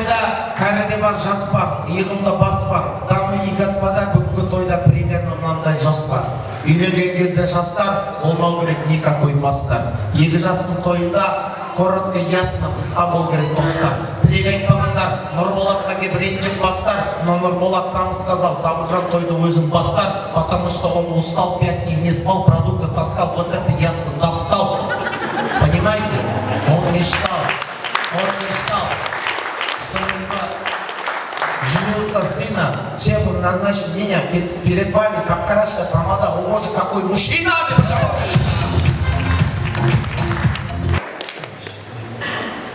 тойда кәріде бар, жас бар, иығымда бас бар. Дамы и господа, бүгінгі тойда примерно мынандай жас бар. Үйленген кезде жастар, болмау керек никакой мастар. Екі жастың тойында коротко, ясно, қысқа бол керек достар. Тілек айтпағандар, Нұрболатқа кеп ренжіп бастар. Но Нұрболат сам сказал, Сабыржан тойды өзің бастар, потому что он устал, 5 дней не спал, продукты таскал, вот это я достал. Понимаете? Он мечтал, что у него женился сына, всем назначил меня перед вами, как карашка помада. О боже, какой мужчина!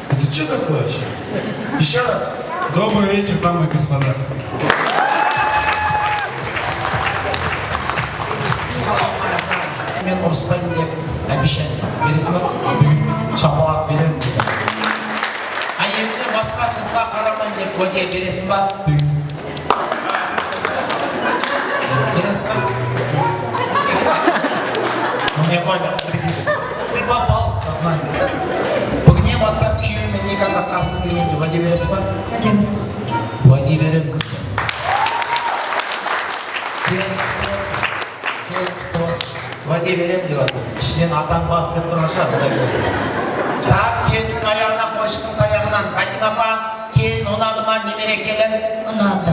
Это что такое вообще? Еще раз. Добрый вечер, дамы и господа. Мен ұрыспаймын деп обещание бересің ба? Шапалақ беремін дейді. А енді басқа қызға қарамайын деп уәде бересің ба? Бересің ба? Ну не понял. Ты попал. Бүгіннен бастап күйеуіме никогда қарсы келмеймін деп уәде бересің ба? Уәде беремін. Уәде беремін деп отыр. Ішінен атаң басып тұрған шығар. Так, келіннің аяғынан, қойшының аяғынан. Батима апа, келін ұнады ма, немере келін? Ұнады.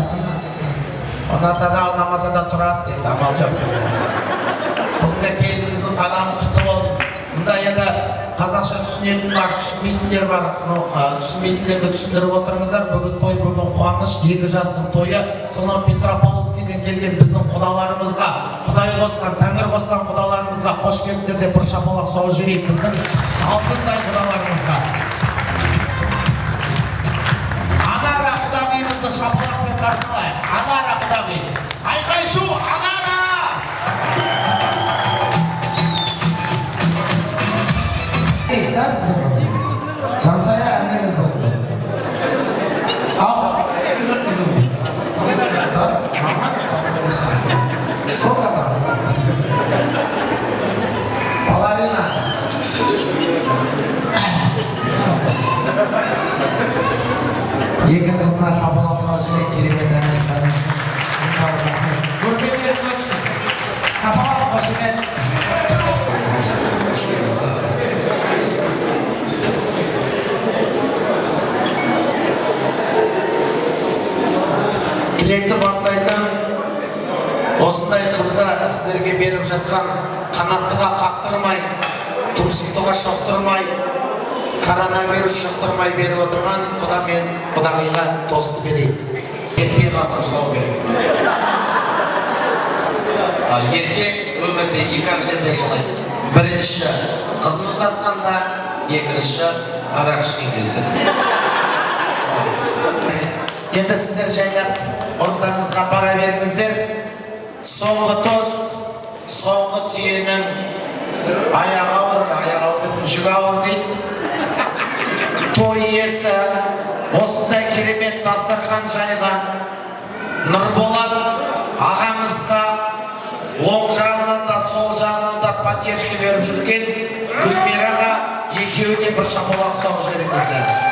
Ұнаса да, ұнамаса да тұрасыз, енді амал жоқ сізде. Бүгінгі келініңіздің қадамы құтты болсын. Мұнда енді қазақша түсінетін бар, түсінбейтіндер бар. Түсінбейтіндерді түсіндіріп отырыңыздар. Бүгін той, бүгін қуаныш, екі жастың тойы. Сонау Петропавловскіден келген біздің құдаларымызға, Құдай қосқан, Тәңір қосқан құдаларымызға қош келдіңдер деп бір шапалақ соғып жіберейік біздің алтындай құдаларымызға. Анара құдағиымызды шапалақпен қарсылайық. Анара құдағи. Айқай шу, Анара! Да, сіздің қызыңыз? Жансая әніңіздің қызы. Ал, сколько там? Половина. Екі қызына шапалақ соғып жіберейік, керемет ән айтқаны үшін. Көркемдер көзсін. Шапалақ қошемет. Тілекті бастайтын осындай қызды сіздерге беріп жатқан, қанаттыға қақтырмай, тұмсықтыға шоқтырмай, коронавирус жұқтырмай беріп отырған құда мен құдағиға тосты берейік. Етпей қасым жылау керек. Еркек өмірде екі жерде жылайды. Бірінші қызын ұзатқанда, екінші арақ ішкен кезде. Енді сіздер жайлап орындарыңызға бара беріңіздер. Соңғы тоз, соңғы түйенің аяғы ауыр, жүгі ауыр дейді. Той иесі осындай керемет дастархан жайған Нұрболат ағамызға оң жағынан да сол жағынан да патешке беріп жүрген Гүлмираға екеуіне бір шапалақ соғып жіберіңіздер.